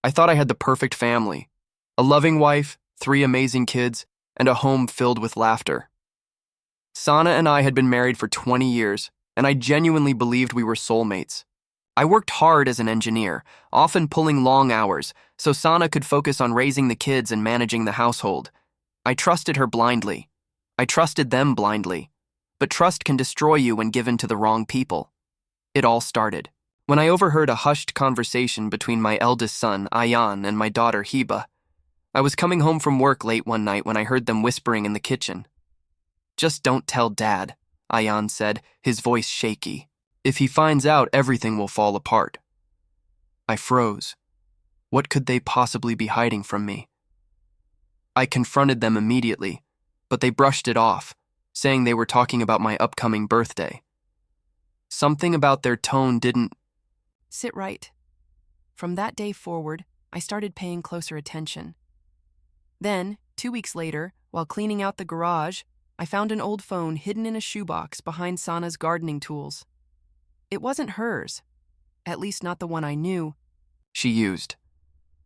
I thought I had the perfect family. A loving wife, 3 amazing kids, and a home filled with laughter. Sana and I had been married for 20 years, and I genuinely believed we were soulmates. I worked hard as an engineer, often pulling long hours, so Sana could focus on raising the kids and managing the household. I trusted her blindly. I trusted them blindly. But trust can destroy you when given to the wrong people. It all started when I overheard a hushed conversation between my eldest son, Ayan, and my daughter, Hiba. I was coming home from work late one night when I heard them whispering in the kitchen. "Just don't tell Dad," Ayan said, his voice shaky. "If he finds out, everything will fall apart." I froze. What could they possibly be hiding from me? I confronted them immediately, but they brushed it off, saying they were talking about my upcoming birthday. Something about their tone didn't sit right. From that day forward, I started paying closer attention. Then, 2 weeks later, while cleaning out the garage, I found an old phone hidden in a shoebox behind Sana's gardening tools. It wasn't hers, at least not the one I knew. She used.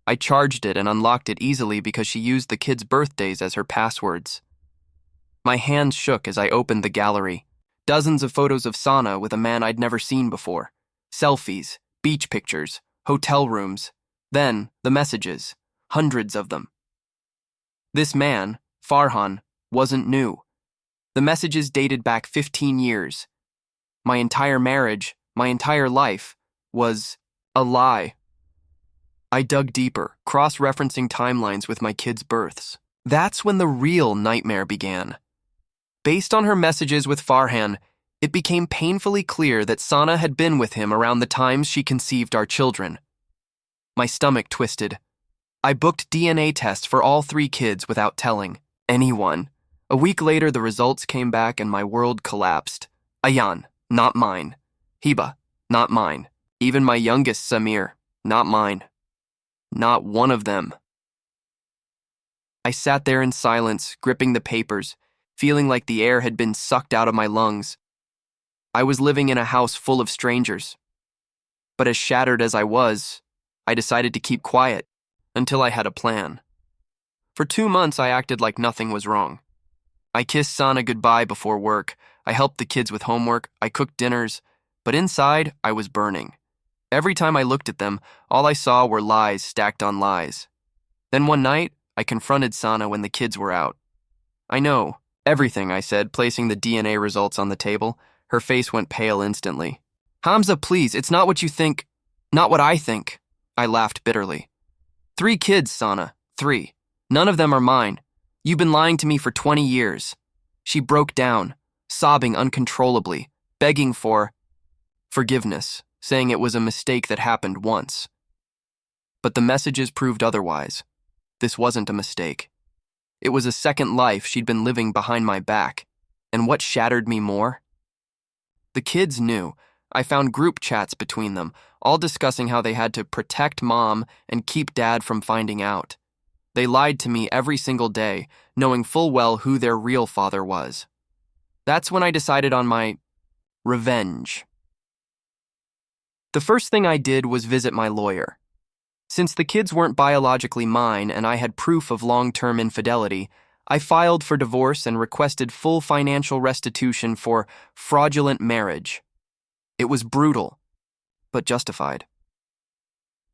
I charged it and unlocked it easily because she used the kids' birthdays as her passwords. My hands shook as I opened the gallery. Dozens of photos of Sana with a man I'd never seen before. Selfies, beach pictures, hotel rooms. Then, the messages. Hundreds of them. This man, Farhan, wasn't new. The messages dated back 15 years. My entire marriage, my entire life, was a lie. I dug deeper, cross-referencing timelines with my kids' births. That's when the real nightmare began. Based on her messages with Farhan, it became painfully clear that Sana had been with him around the times she conceived our children. My stomach twisted. I booked DNA tests for all 3 kids without telling anyone. A week later, the results came back and my world collapsed. Ayan, not mine. Hiba, not mine. Even my youngest, Samir, not mine. Not one of them. I sat there in silence, gripping the papers, feeling like the air had been sucked out of my lungs. I was living in a house full of strangers. But as shattered as I was, I decided to keep quiet until I had a plan. For 2 months, I acted like nothing was wrong. I kissed Sana goodbye before work. I helped the kids with homework. I cooked dinners. But inside, I was burning. Every time I looked at them, all I saw were lies stacked on lies. Then one night, I confronted Sana when the kids were out. "I know everything," I said, placing the DNA results on the table. Her face went pale instantly. "Hamza, please, it's not what you think. Not what I think." I laughed bitterly. 3 kids, Sana. 3. None of them are mine. You've been lying to me for 20 years. She broke down, sobbing uncontrollably, begging for forgiveness, saying it was a mistake that happened once. But the messages proved otherwise. This wasn't a mistake. It was a second life she'd been living behind my back. And what shattered me more? The kids knew. I found group chats between them, all discussing how they had to protect Mom and keep Dad from finding out. They lied to me every single day, knowing full well who their real father was. That's when I decided on my revenge. The first thing I did was visit my lawyer. Since the kids weren't biologically mine and I had proof of long-term infidelity, I filed for divorce and requested full financial restitution for fraudulent marriage. It was brutal, but justified.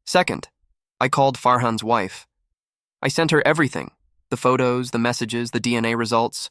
Second, I called Farhan's wife. I sent her everything, the photos, the messages, the DNA results.